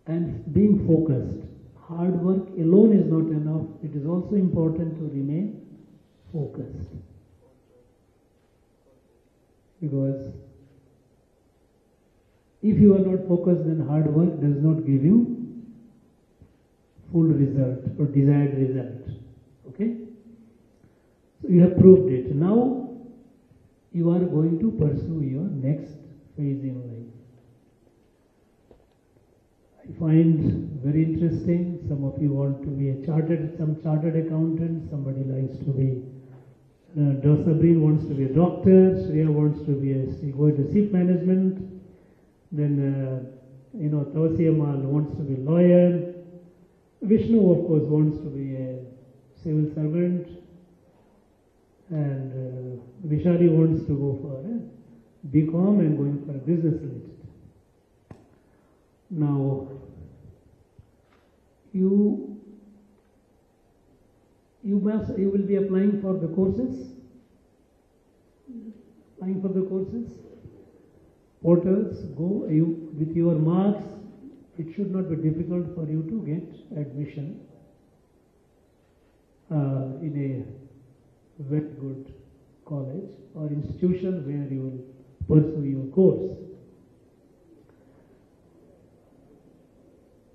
and being focused. Hard work alone is not enough. It is also important to remain focused. Because if you are not focused, then hard work does not give you full result or desired result. Okay? So you have proved it. Now you are going to pursue your next phase in life. I find very interesting. Some of you want to be some chartered accountant. Somebody likes to be. Sabrine wants to be a doctor. Shreya wants to be go to ship management. Then Tawasiyamal wants to be a lawyer. Vishnu, of course, wants to be a civil servant. And Vishali wants to go for a BCom and going for a business related. Now, you will be applying for the courses. Portals, go with your marks. It should not be difficult for you to get admission in a very good college or institution where you will pursue your course.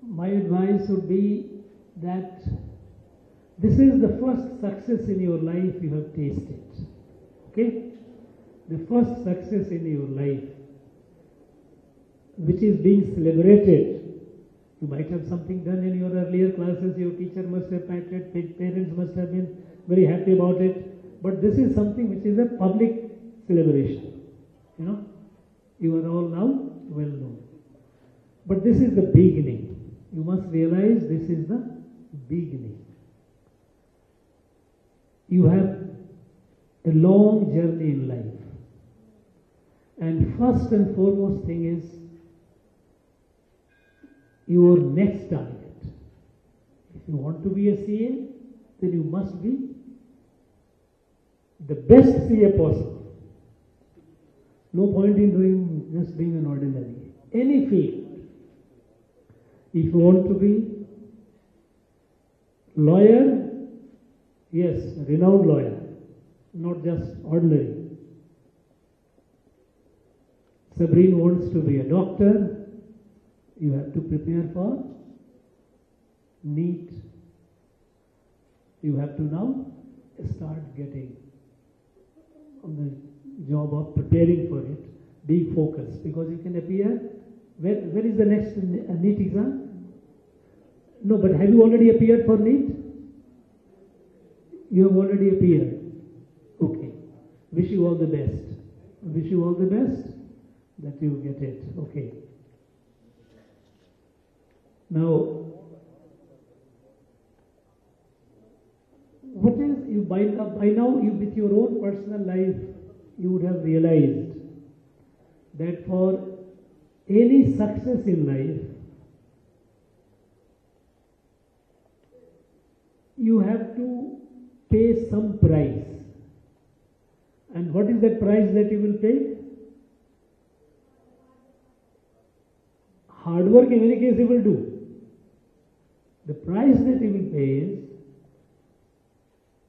My advice would be that this is the first success in your life you have tasted. Okay? The first success in your life, which is being celebrated. You might have something done in your earlier classes, your teacher must have patted, parents must have been very happy about it, but this is something which is a public celebration. You are all now well known. But this is the beginning. You must realize this is the beginning. You have a long journey in life. And first and foremost thing is your next target. If you want to be a CA, then you must be the best CA possible. No point in just being an ordinary. Any field. If you want to be lawyer, yes, renowned lawyer, not just ordinary. Sabrine wants to be a doctor. You have to prepare for NEET. You have to now start getting on the job of preparing for it. Be focused, because you can appear. Where is the next NEET exam? No, but have you already appeared for NEET? You have already appeared. Okay. Wish you all the best. Wish you all the best that you get it. Okay. Now, what is you by now you with your own personal life you would have realized that for any success in life you have to pay some price. And what is that price that you will pay? Hard work in any case you will do. The price that you will pay is,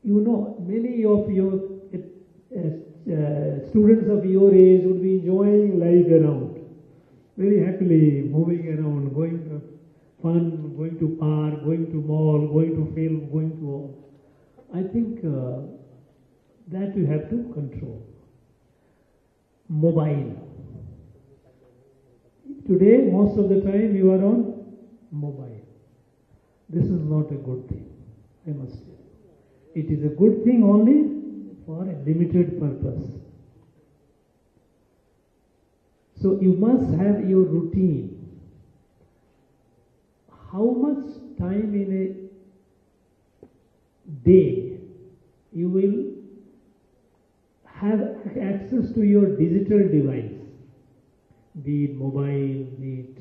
many of your students of your age would be enjoying life around, very happily moving around, going to fun, going to park, going to mall, going to film, going to all. I think that you have to control. Mobile. Today, most of the time you are on mobile. This is not a good thing, I must say. It is a good thing only for a limited purpose. So you must have your routine. How much time in a day you will have access to your digital device, be it mobile, be it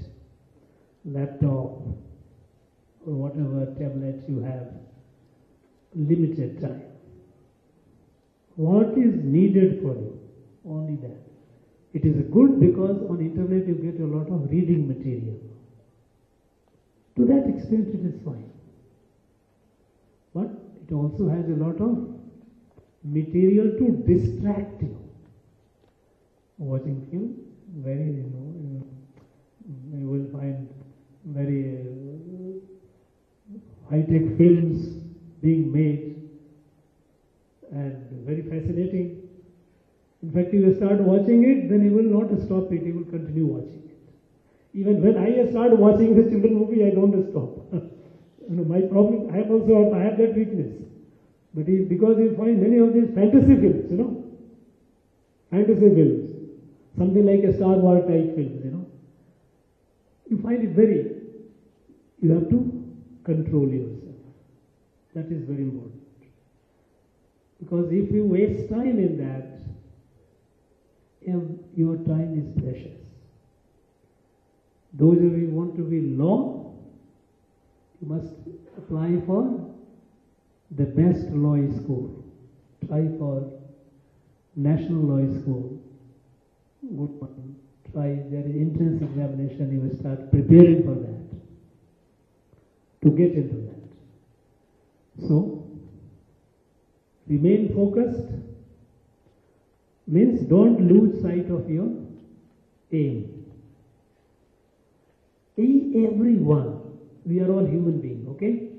laptop, or whatever tablets you have, limited time. What is needed for you? Only that. It is good because on internet you get a lot of reading material. that experience, it is fine. But it also has a lot of material to distract you. Watching film, very, you will find very high-tech films being made and very fascinating. In fact, you will start watching it, then you will not stop it, you will continue watching it. Even when I start watching the children movie, I don't stop. My problem, I have that weakness. But because you find many of these fantasy films, fantasy films, something like a Star Wars type films, you find it you have to control yourself. That is very important. Because if you waste time in that, your time is precious. Those of you who want to be law, you must apply for the best law school. Try for National Law School. Good one. Try, there is entrance examination, you will start preparing for that. To get into that. So, remain focused means don't lose sight of your aim. Everyone, we are all human beings, okay?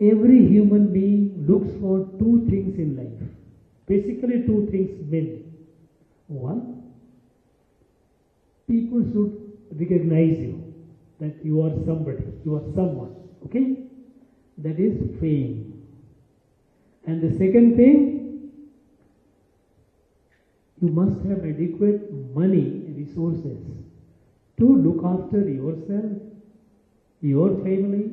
Every human being looks for two things in life. Basically two things mainly. One, people should recognize you, that you are somebody, you are someone, okay? That is fame. And the second thing, you must have adequate money, resources, to look after yourself, your family,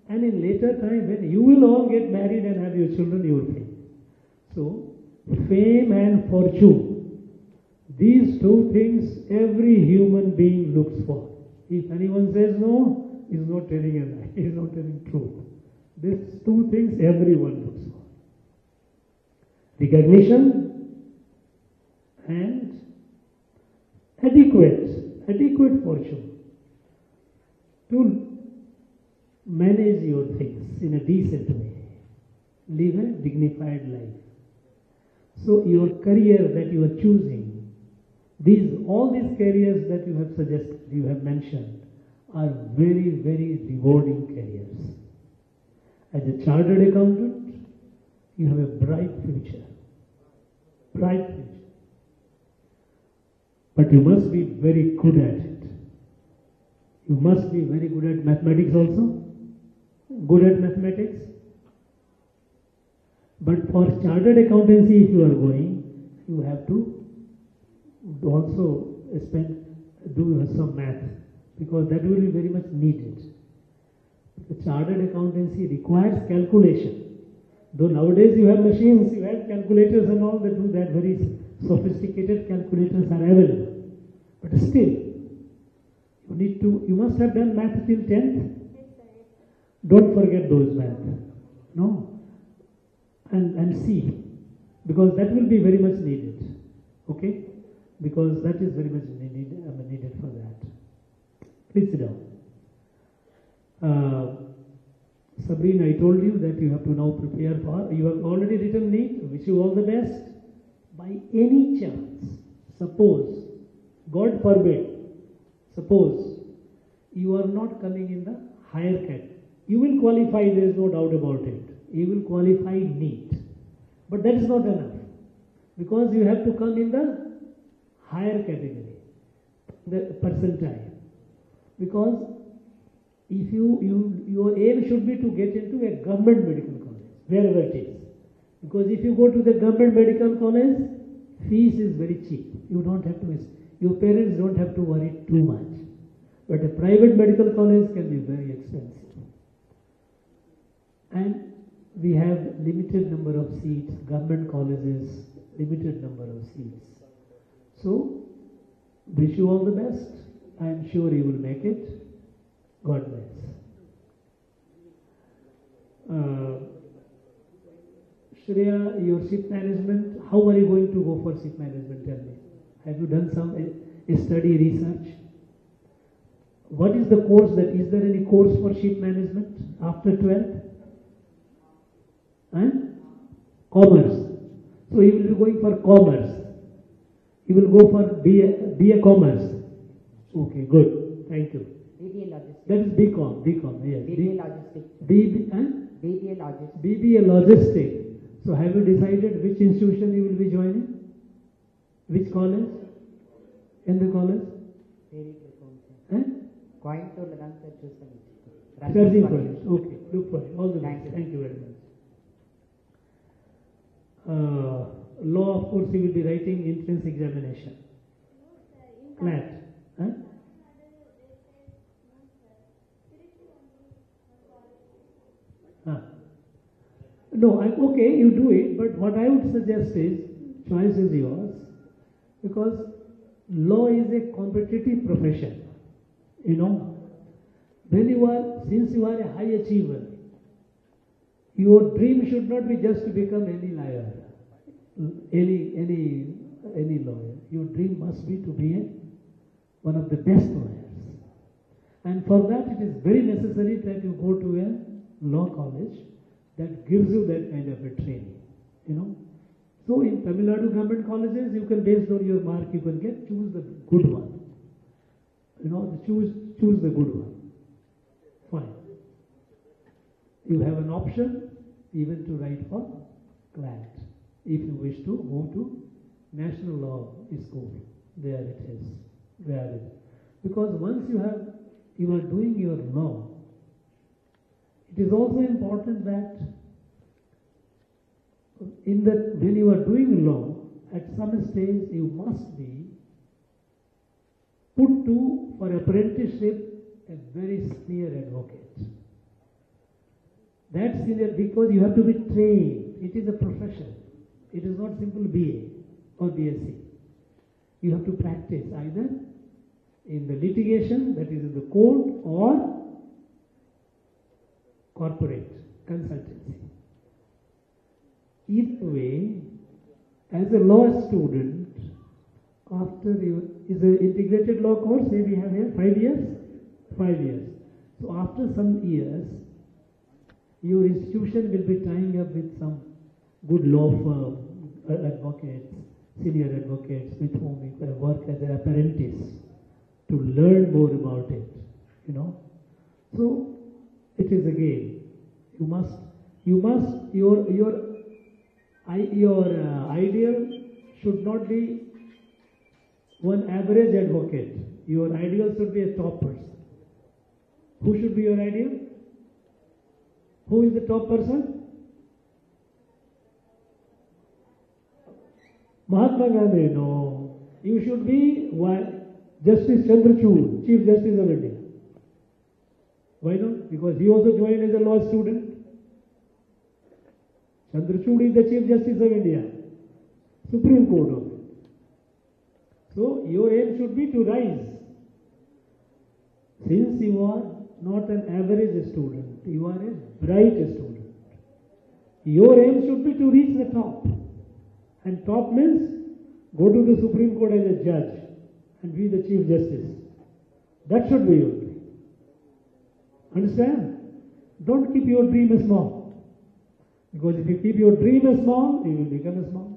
and in later time when you will all get married and have your children, you will pay. So, fame and fortune, these two things every human being looks for. If anyone says no, he is not telling a lie, he is not telling truth. These two things everyone looks for. Recognition and adequate fortune to manage your things in a decent way, live a dignified life. So your career that you are choosing, all these careers that you have suggested, you have mentioned, are very, very rewarding careers. As a chartered accountant, you have a bright future. Bright future. But you must be very good at it. You must be very good at mathematics also. Good at mathematics. But for chartered accountancy, if you are going, you have to also do some math, because that will be very much needed. The chartered accountancy requires calculation. Though nowadays you have machines, you have calculators and all that do that, very sophisticated calculators are available. But still, you must have done math till 10th. Don't forget those math. No? And see, because that will be very much needed. Okay? Because that is very much needed for that. Please sit down. Sabrina, I told you that you have to now prepare for, you have already written NEET, wish you all the best. By any chance, suppose, God forbid, suppose you are not coming in the higher category. You will qualify, there is no doubt about it. You will qualify NEET. But that is not enough. Because you have to come in the higher category, the percentile. Because if your aim should be to get into a government medical college, wherever it is. Because if you go to the government medical college, fees is very cheap. You don't have to, your parents don't have to worry too much. But a private medical college can be very expensive. And we have limited number of seats, government colleges, limited number of seats. So, wish you all the best. I am sure you will make it. God bless. Shreya, your ship management, how are you going to go for ship management? Tell me. Have you done some study research? What is the course is there any course for ship management after 12th? And commerce. So he will be going for commerce. He will go for BA commerce. Okay, good. Thank you. BBA Logistics. That is BCom, yes. BBA Logistics. BBA Logistics. BBA Logistics. So have you decided which institution you will be joining? Which college? In the college? Coimbatore தான் sir choose பண்ணிருக்கேன். Searching for it. Okay, look for it. All the best. Thank you very much. Law, of course, you will be writing entrance examination. CLAT. Huh? No, okay, you do it, but what I would suggest is, choice is yours, because law is a competitive profession. You know, since you are a high achiever, your dream should not be just to become any lawyer, any lawyer. Your dream must be to be one of the best lawyers. And for that, it is very necessary that you go to a law college that gives you that kind of a training, you know. So in Tamil Nadu government colleges, you can, based on your mark, you can choose the good one. You know, choose the good one. Fine. You have an option even to write for CLAT if you wish to go to National Law School. There it is. There it is. Because once you are doing your law, it is also important that when you are doing law, at some stage you must be put to, for apprenticeship, a very senior advocate. That senior, because you have to be trained. It is a profession. It is not simple BA or BSc. You have to practice either in the litigation, that is in the court, or corporate consultancy. Either way, as a law student, after is an integrated law course, say we have here 5 years? 5 years. So after some years, your institution will be tying up with some good law firm, advocates, senior advocates with whom you can work as an apprentice to learn more about it, you know. So it is again, your ideal should not be one average advocate. Your ideal should be a top person. Who should be your ideal? Who is the top person? Mahatma Gandhi. No. You should be Justice Chandrachud, Chief Justice of India. Why not? Because he also joined as a law student. Chandrachud is the Chief Justice of India, Supreme Court of it. So your aim should be to rise. Since you are not an average student, you are a bright student. Your aim should be to reach the top. And top means go to the Supreme Court as a judge and be the Chief Justice. That should be your dream. Understand? Don't keep your dream small. Because if you keep your dream small, you will become small.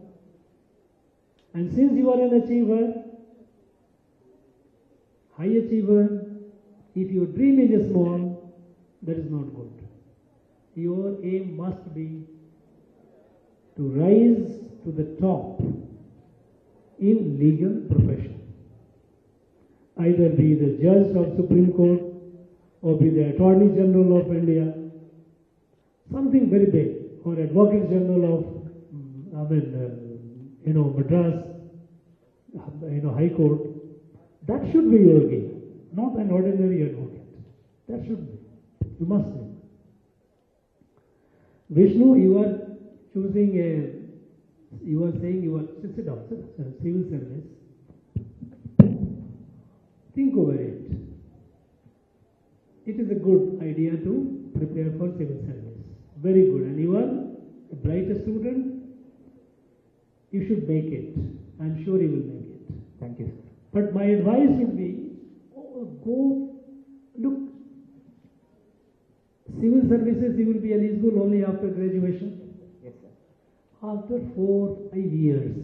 And since you are an achiever, high achiever, if your dream is small, that is not good. Your aim must be to rise to the top in legal profession. Either be the judge of Supreme Court or be the Attorney General of India, something very big, or Advocate General of, Madras, High Court. That should be your game, not an ordinary advocate. That should be. You must be. Vishnu, you are choosing you are saying you are, sit down, civil service. Think over it. It is a good idea to prepare for civil service. Very good. And you are a bright student. You should make it. I am sure you will make it. Thank you. But my advice would be, go Look, civil services you will be eligible only after graduation. Yes, sir. After 4-5 years,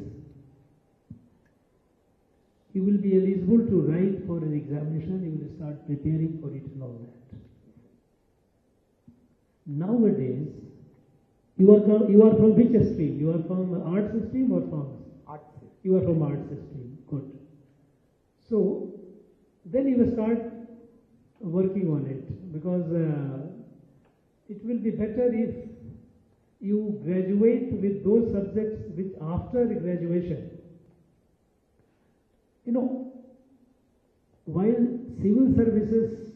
you will be eligible to write for an examination, you will start preparing for it and all that. Nowadays, you are from which stream? You are from arts stream or from? Arts. You are from arts stream, good. So, then you will start working on it, because it will be better if you graduate with those subjects which after graduation. You know, while civil services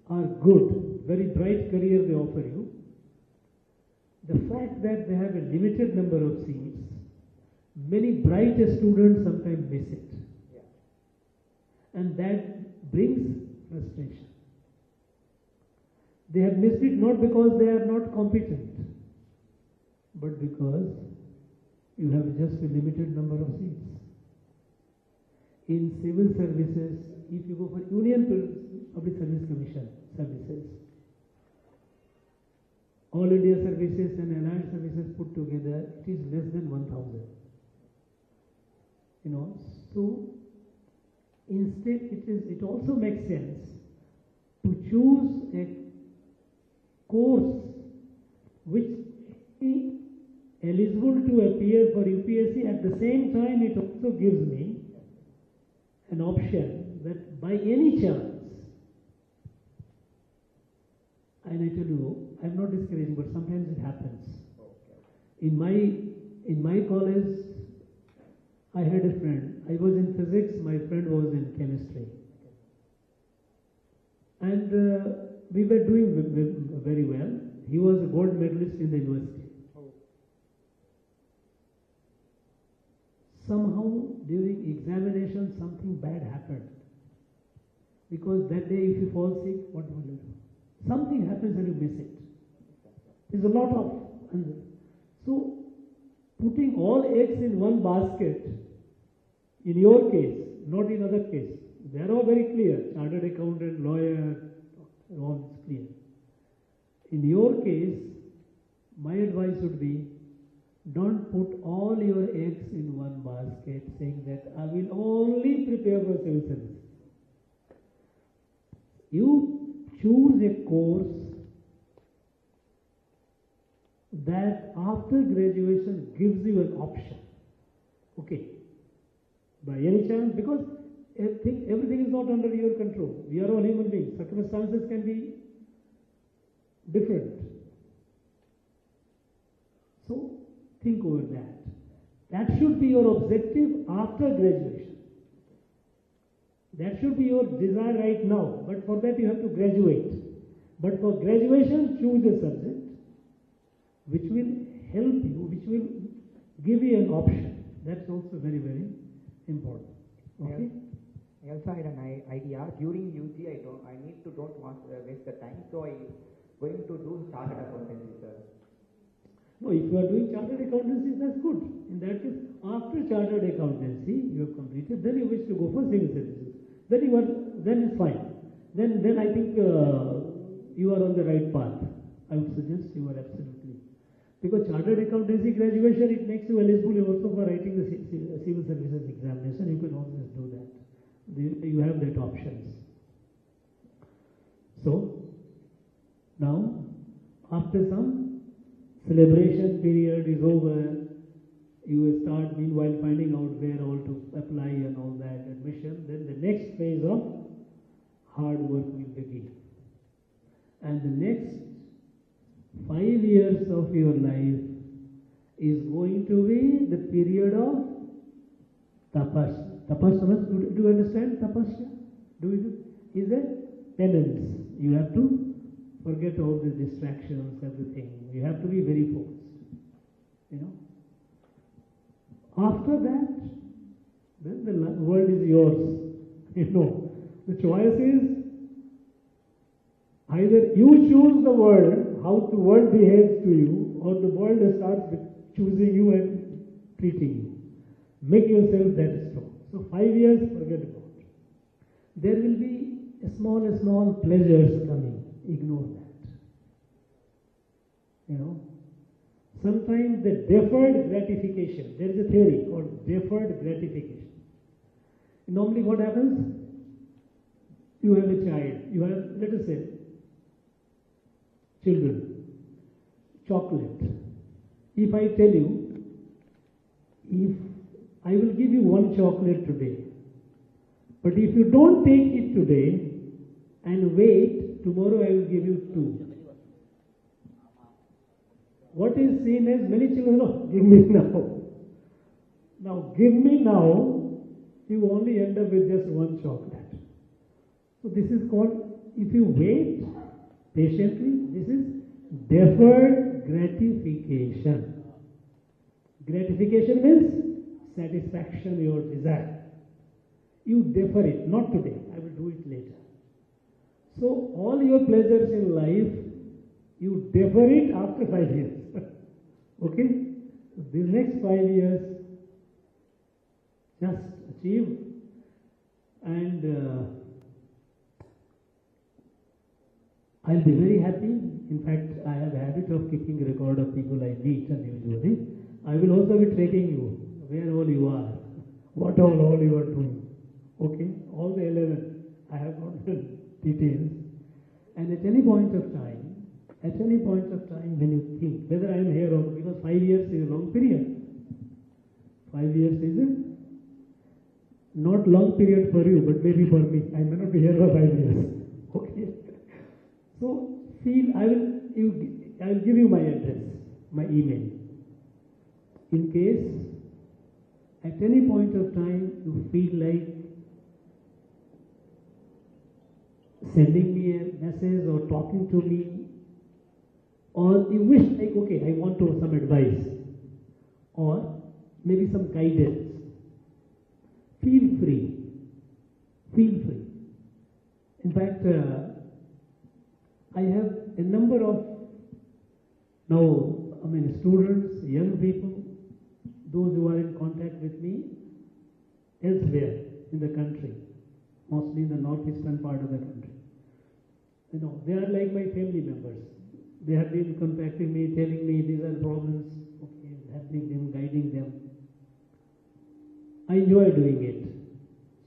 are good, very bright career they offer you, the fact that they have a limited number of seats, many bright students sometimes miss it. Yeah. And that brings frustration. They have missed it not because they are not competent, but because you have just a limited number of seats. In civil services, if you go for Union Public Service Commission services, all India services and allied services put together, it is less than 1,000. You know, so instead it also makes sense to choose a course which is eligible to appear for UPSC. At the same time, it also gives me an option that by any chance, and I tell you, I'm not discouraging, but sometimes it happens. Okay. In my college, I had a friend. I was in physics, my friend was in chemistry. And we were doing very well. He was a gold medalist in the university. Oh. Somehow during examination something bad happened. Because that day if you fall sick, what will you do? Something happens and you miss it. There's a lot of... So, putting all eggs in one basket, in your case, not in other case, they are all very clear. Chartered accountant, lawyer, all is clear. In your case, my advice would be, don't put all your eggs in one basket saying that I will only prepare for civil service. You choose a course that after graduation gives you an option. Okay. By any chance, because everything is not under your control. We are all human beings. Circumstances can be different. So, think over that. That should be your objective after graduation. That should be your desire right now. But for that you have to graduate. But for graduation, choose a subject which will help you, which will give you an option. That's also very, very important. Okay? I also had an idea. During UG, I don't want to waste the time, so I'm going to do chartered accountancy, sir. No, if you are doing chartered accountancy, that's good. In that case, after chartered accountancy, you have completed, then you wish to go for civil services. Then it's fine. Then I think you are on the right path. I would suggest you are absolutely. Because chartered accountancy graduation, it makes you eligible also for writing the civil services examination. You can always do that. You have that options. So, now, after some celebration period is over, you will start meanwhile finding out where all to apply and all that admission. Then the next phase of hard work will begin. And the next 5 years of your life is going to be the period of tapasya. Tapasya, do you understand tapasya? Is it penance? You have to forget all the distractions, everything. You have to be very focused. You know. After that, then the world is yours. You know, the choice is either you choose the world, how the world behaves to you, or the world starts choosing you and treating you. Make yourself that strong. So 5 years, forget about it. There will be small pleasures coming. Ignore that. You know, sometimes the deferred gratification, there is a theory called deferred gratification. Normally what happens? You have a child, you have, let us say, children, chocolate. If I tell you, if I will give you one chocolate today, but if you don't take it today and wait, tomorrow I will give you two. What is seen as many children, no, give me now. Now, give me now, you only end up with just one chocolate. So this is called, if you wait patiently, this is deferred gratification. Gratification means satisfaction, your desire. You defer it, not today, I will do it later. So all your pleasures in life, you defer it after 5 years. Okay? So these next 5 years, just achieve. And I'll be very happy. In fact, I have a habit of keeping a record of people I meet unusually. I will also be tracking you, where all you are, what all you are doing. Okay? All the 11, I have got the details. And at any point of time, when you think whether I am here or not, because 5 years is a long period. 5 years is a not long period for you, but maybe for me. I may not be here for 5 years. Okay. So feel, I will give you my address, my email. In case at any point of time you feel like sending me a message or talking to me, or you wish like, okay, I want to some advice or maybe some guidance, feel free. Feel free. In fact, I have a number of students, young people, those who are in contact with me elsewhere in the country, mostly in the northeastern part of the country. You know, they are like my family members. They have been contacting me, telling me these are problems, okay, helping them, guiding them. I enjoy doing it.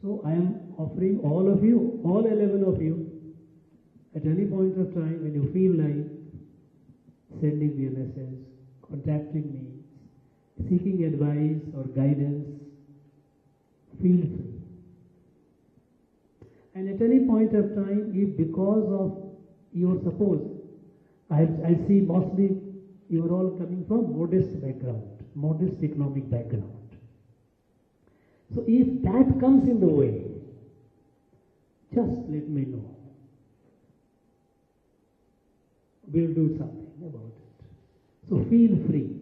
So I am offering all of you, all 11 of you, at any point of time when you feel like sending me a message, contacting me, seeking advice or guidance, feel free. And at any point of time, if because of your suppose, I see mostly you are all coming from modest background, modest economic background. So if that comes in the way, just let me know. We'll do something about it. So feel free.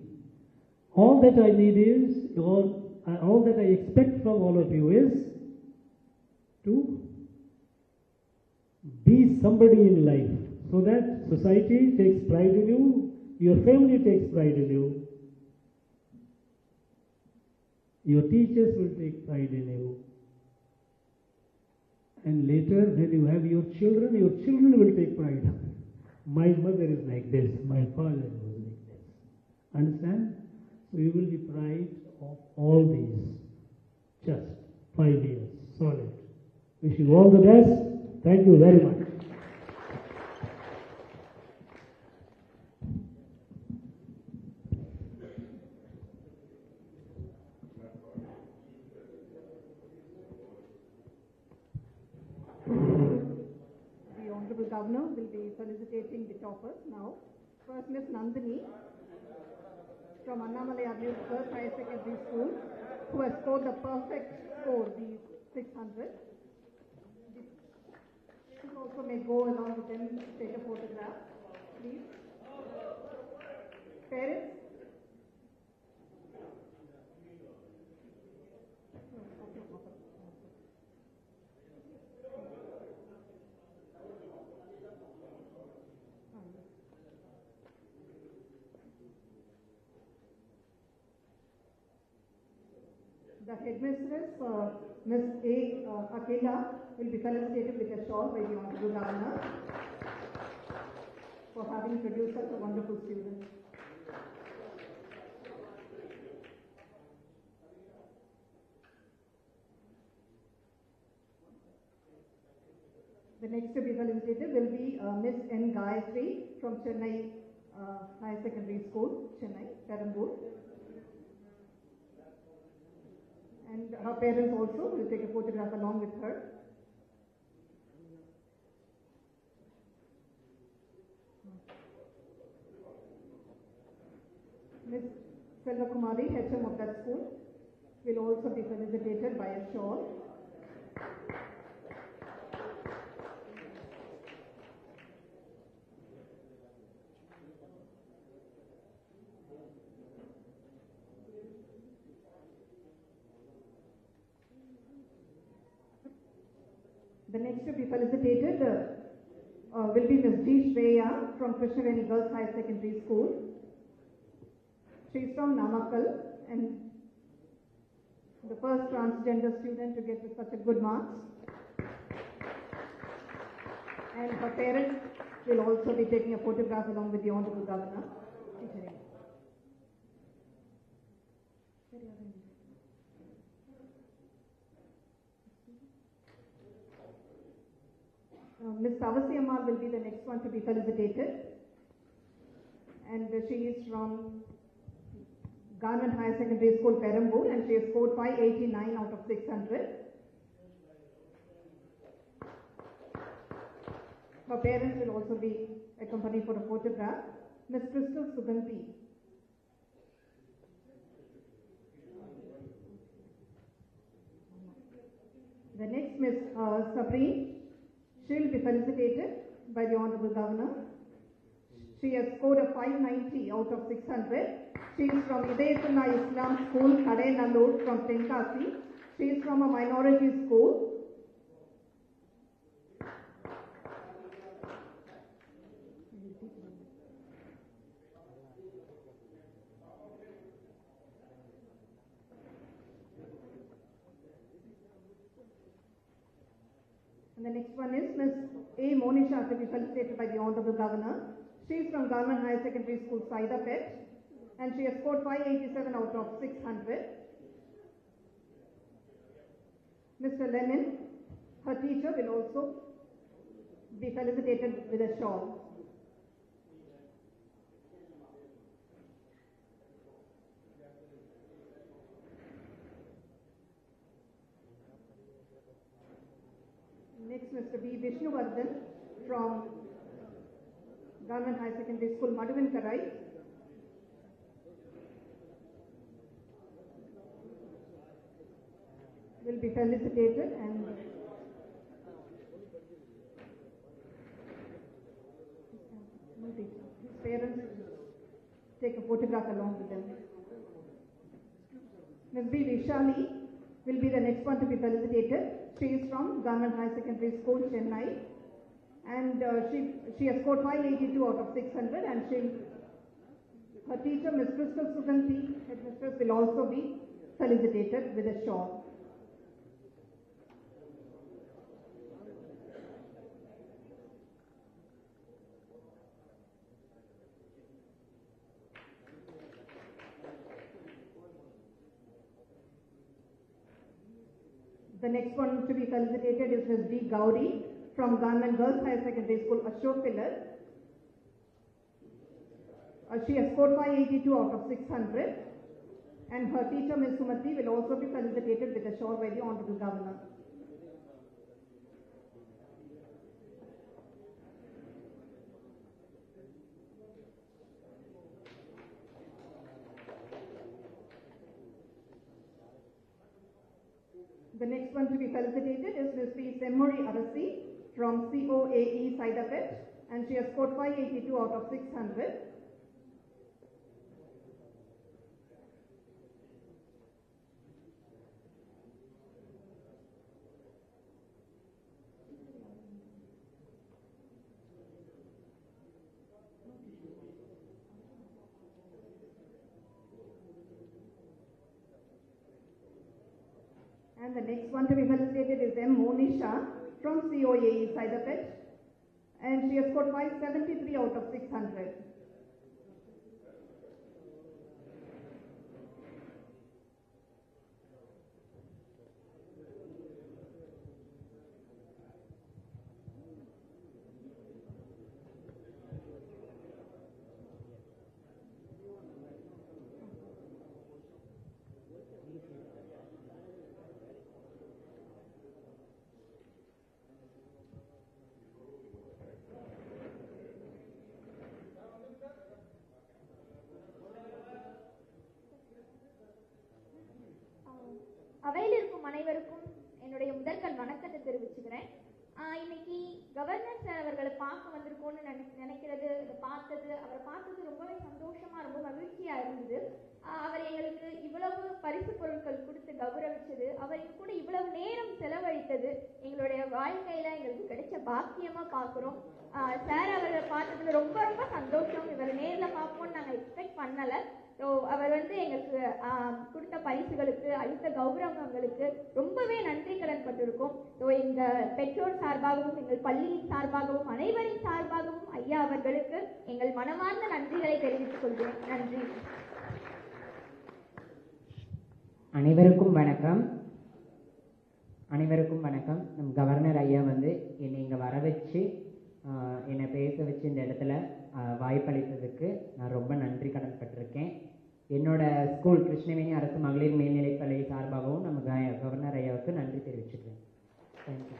All that I need is, all that I expect from all of you is to be somebody in life, so that society takes pride in you, your family takes pride in you, your teachers will take pride in you, and later when you have your children will take pride. My mother is like this, my father was like this. Understand? So you will be proud of all these. Just 5 years, solid. Wish you all the best. Thank you very much. The Honorable Governor will be felicitating the toppers now. First, Ms. Nandini from Annamalai Abuse Girls Higher Secondary School, who has scored the perfect score, the 600. You also may go along with them, take a photograph, please. Parents? The headmistress, Ms. A. Akela, will be felicitated with a shawl by the Honorable Governor for having produced such a wonderful student. The next to be felicitated will be Miss N. Gayatri from Chennai Higher Secondary School, Chennai, Perambur. And her parents also will take a photograph along with her. Miss Selva Kumari, HM of that school, will also be felicitated by a shawl. The next to be felicitated will be Ms. G. Shreya from Krishnaveni Girls High Secondary School. She is from Namakkal and the first transgender student to get such a good marks. And her parents will also be taking a photograph along with the Honorable Governor. Ms. Tavasi Ammar will be the next one to be felicitated, and she is from Government Higher Secondary School, Perambur, and she has scored 589 out of 600. Her parents will also be accompanied for a photograph. Ms. Crystal Suganti. The next Ms. Sabreen. She will be felicitated by the Honorable Governor. She has scored a 590 out of 600. She is from Idayatullah Islam School, Kadenallur from Tenkasi. She is from a minority school. And the next one is Ms. A. Monisha to be felicitated by the Honorable Governor. She is from Government Higher Secondary School, Saidapet, and she has scored 587 out of 600. Mr. Lenin, her teacher, will also be felicitated with a shawl. Next, Mr. B. Vishnuvardhan from Government High Secondary School, Maduvinkarai. Will be felicitated and his parents take a photograph along with them. Ms. B. Vishali will be the next one to be felicitated. She is from Government High Secondary School, Chennai, and she has scored 582 out of 600, and her teacher, Ms. Crystal Suganti, headmistress, will also be felicitated with a shawl. The next one to be felicitated is Ms. D. Gauri from Government Girls Higher Secondary School, Ashok Pillar. She has scored 582 out of 600, and her teacher, Ms. Sumati, will also be felicitated with a shawl by the Honorable Governor. The next one to be felicitated is Ms. P. Semmuri Arasi from COAE Saidapet, and she has scored 582 out of 600. And the next one to be felicitated is M. Monisha from COAE Cyberpet, and she has scored 573 out of 600. அவையில் இருக்கும் அனைவருக்கும் என்னுடைய முதற்கண் வணக்கத்தை தெரிவிச்சுக்கிறேன். இன்னைக்கு governor sir அவர்களை பார்க்க வந்திருக்கோன்னு நினைக்கிறது, அவரை பார்த்தது ரொம்பவே சந்தோஷமா, ரொம்ப மகிழ்ச்சியா இருந்தது. அவர் எங்களுக்கு இவ்வளவு பரிசு பொருட்கள் கொடுத்து கௌரவிச்சது, அவர் எங்க கூட இவ்வளவு நேரம் செலவழித்தது எங்களுடைய வாழ்க்கையில எங்களுக்கு கிடைச்ச பாக்கியமா பார்க்கிறோம். சார் அவரை பார்த்ததுல ரொம்ப ரொம்ப சந்தோஷம். இவரை நேர்ல பார்ப்போம்னு நாங்கள் எக்ஸ்பெக்ட் பண்ணல. ஸோ அவர் எங்களுக்கு கொடுத்த பரிசுகளுக்கு, அளித்த கௌரவங்களுக்கு ரொம்பவே நன்றி கடன் பட்டிருக்கோம். ஸோ எங்கள் பெற்றோர் சார்பாகவும், எங்கள் பள்ளியின் சார்பாகவும், அனைவரின் சார்பாகவும் ஐயா அவர்களுக்கு எங்கள் மனமார்ந்த நன்றிகளை தெரிவித்துக் கொள்கிறேன். நன்றி. அனைவருக்கும் வணக்கம். நம் கவர்னர் ஐயா என்னை இங்கே வர வச்சு என்னை பேச வச்சு இந்த இடத்துல வாய்ப்பளித்ததுக்கு நான் ரொம்ப நன்றி கடன் பட்டிருக்கேன். என்னோட ஸ்கூல் கிருஷ்ணவேணி அரசு மகளிர் மேல்நிலைப்பள்ளி சார்பாகவும் நம்ம கவர்னர் ஐயாவுக்கு நன்றி தெரிவிச்சுக்கிறேன். தேங்க்யூ.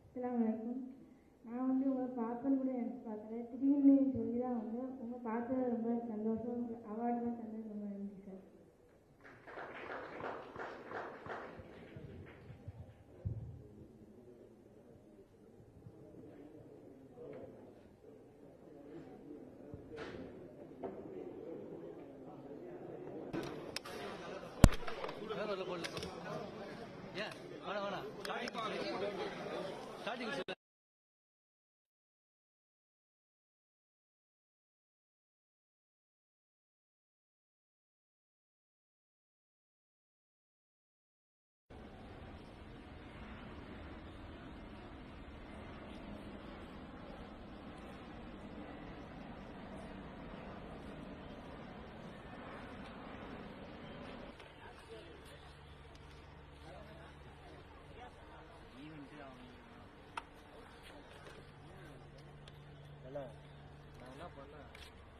அஸ்ஸலாமு அலைக்கும். நான் உங்களை பார்ப்பேன்னு கூட நினச்சி பார்க்கல. திடீர்னு சொல்லி தான் உங்களை பார்த்தது ரொம்ப சந்தோஷம். அவார்டு தான் தந்தது ரொம்ப நன்றி சார். நான் என்ன பண்ணேன்,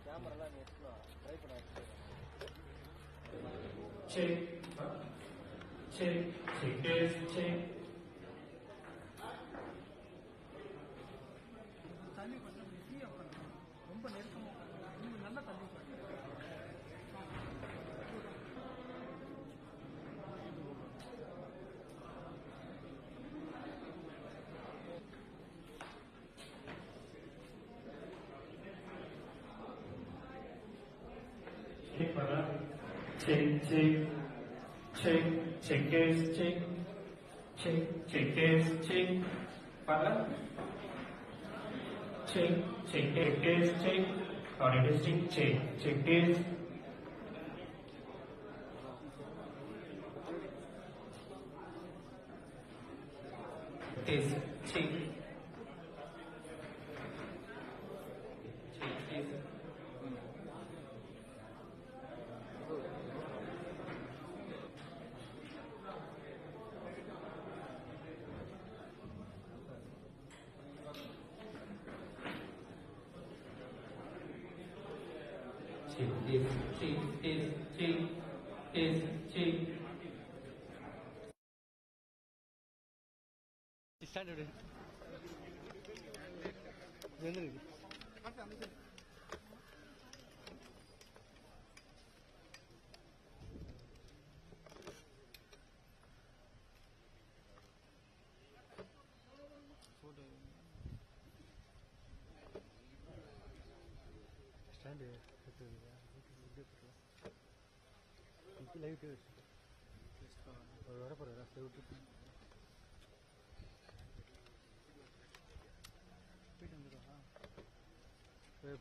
கேமராலாம் நீ எடுத்துவா, ட்ரை பண்ண தண்ணி கொஞ்சம் பிஸியாக பண்ணுறேன், ரொம்ப நெருக்கமாக நீங்கள் நல்லா தண்ணி பண்ணுறேன்.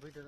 போயிட்டு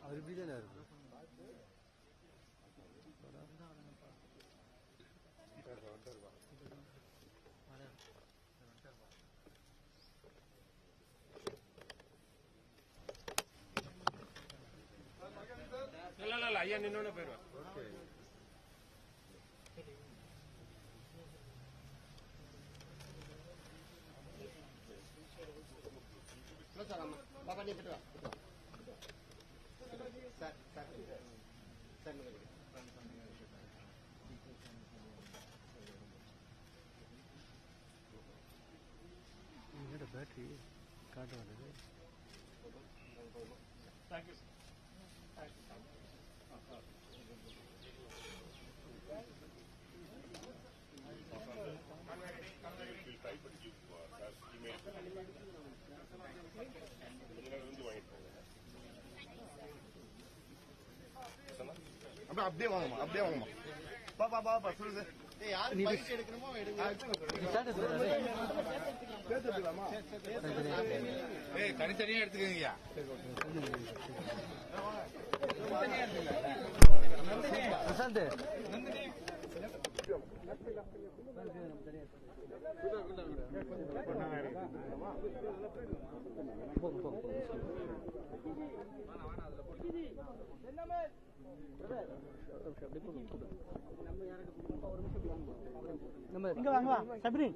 அவர் இப்படி தானே இருக்கு இல்ல ஐயா நின்னோட போயிடுவேன். பாப்பா நீ போட்டு வா சார் சார் சார் என்னோட பேட்டரி காட்ட வருது. தேங்க்யூ அப்படியே வாங்கம்மா அப்படியே வாங்கம்மா பாப்பா பாப்பா சொல்லுங்க யாரு பைக் எடுக்கணுமோ தனித்தனியா எடுத்துக்கங்கய்யா. பிரசாந்த் இங்க வாங்க வா சப்ரி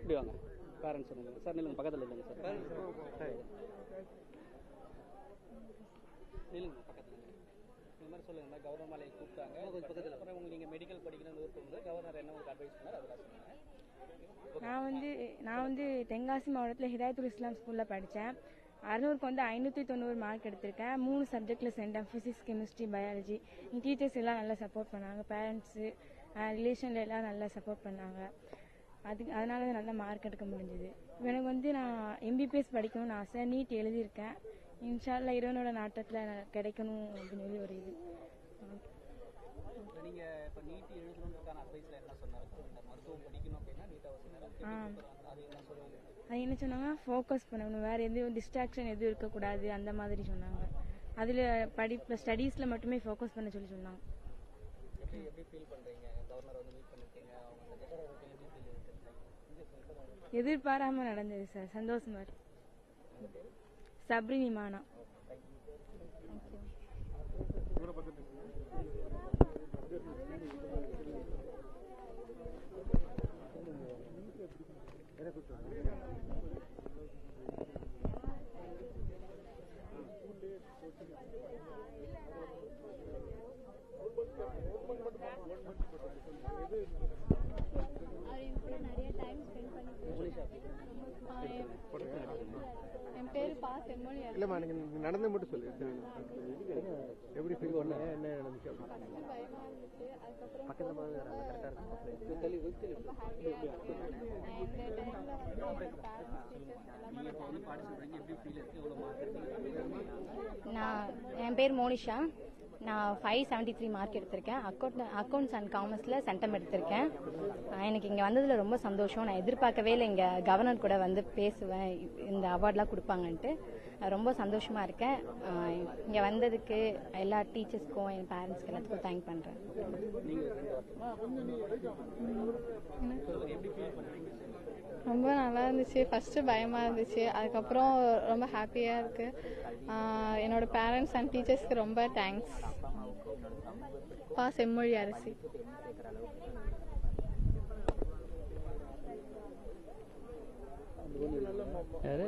இப்படி வாங்க பேரண்ட்ஸ் சொல்லுங்க சார். நில்லுங்க பக்கத்தில் இல்லைங்க சார். நில்லுங்க பக்கத்தில் இந்த மாதிரி சொல்லுங்க. கவர்னர் மலையை கூப்பிட்டாங்க பக்கத்தில். அப்புறம் உங்களுக்கு நீங்கள் மெடிக்கல் படிக்கணும்னு விருப்பம் கவர்னர் என்ன உங்களுக்கு அட்வைஸ் பண்ணார் அதெல்லாம் சொல்லுங்கள். நான் வந்து தென்காசி மாவட்டத்தில் ஹிதாயத்துல் இஸ்லாம் ஸ்கூலில் படித்தேன். 600க்கு வந்து 590 மார்க் எடுத்திருக்கேன். 3 சப்ஜெக்டில் சேர்ந்தேன். Physics, chemistry, biology. எங்கள் டீச்சர்ஸ் எல்லாம் நல்லா சப்போர்ட் பண்ணாங்க. பேரண்ட்ஸு ரிலேஷனில் எல்லாம் நல்லா சப்போர்ட் பண்ணாங்க. அதனால தான் நல்லா மார்க் எடுக்க முடிஞ்சுது. எனக்கு வந்து நான் எம்பிபிஎஸ் படிக்கணும்னு ஆசை. நீட் எழுதியிருக்கேன். இன்ஷால்லா இறைவனோட நாட்டத்தில் கிடைக்கணும் அப்படின்னு சொல்லி ஒரு இது. நீங்கள் இப்போ நீட் எழுதணுன்றதுக்கான அட்வைஸில் என்ன சொன்னார்? மருத்துவம் படிக்கணும் அப்படின்னா நீட் அவசியம். அது என்ன சொன்னாங்க, ஃபோக்கஸ் பண்ணணும், வேறு எதுவும் டிஸ்ட்ராக்ஷன் எதுவும் இருக்கக்கூடாது அந்த மாதிரி சொன்னாங்க. அதில் படிப்பில் ஸ்டடீஸில் மட்டுமே ஃபோக்கஸ் பண்ண சொல்லி சொன்னாங்க. எதிர்பாராமல் நடந்தது சார். சந்தோஷமா இருக்கு. சப்ரினி மானா. என் பேரு பா செம்மொழி. இல்லம்மா நீங்க நடந்து மட்டும் சொல்லு. எப்படி ஃபீல் பண்ண என்ன நடந்துச்சு? பயமா இருந்துச்சு. அதுக்கப்புறம் பக்கத்தில் கரெக்டாக இருக்கும். தெளிவு என் பேர் மோனிஷா. நான் 573 மார்க் எடுத்திருக்கேன். அக்கௌண்ட்ஸ் அண்ட் காமர்ஸில் சென்டம் எடுத்திருக்கேன். எனக்கு இங்கே வந்ததில் ரொம்ப சந்தோஷம். நான் எதிர்பார்க்கவே இல்லை இங்கே கவர்னர் கூட வந்து பேசுவேன், இந்த அவார்ட்லாம் கொடுப்பாங்கன்ட்டு. ரொம்ப சந்தோஷமாக இருக்கேன். இங்கே வந்ததுக்கு எல்லா டீச்சர்ஸ்க்கும் என் பேரண்ட்ஸ்க்கு எல்லாத்துக்கும் தேங்க் பண்ணுறேன். ரொம்ப நல்லா இருந்துச்சு. ஃபஸ்ட்டு பயமாக இருந்துச்சு, அதுக்கப்புறம் ரொம்ப ஹாப்பியாக இருக்குது. என்னோட பேரண்ட்ஸ் அண்ட் டீச்சர்ஸ்க்கு ரொம்ப தேங்க்ஸ். பா செம்மொழி அரசி. யாரு?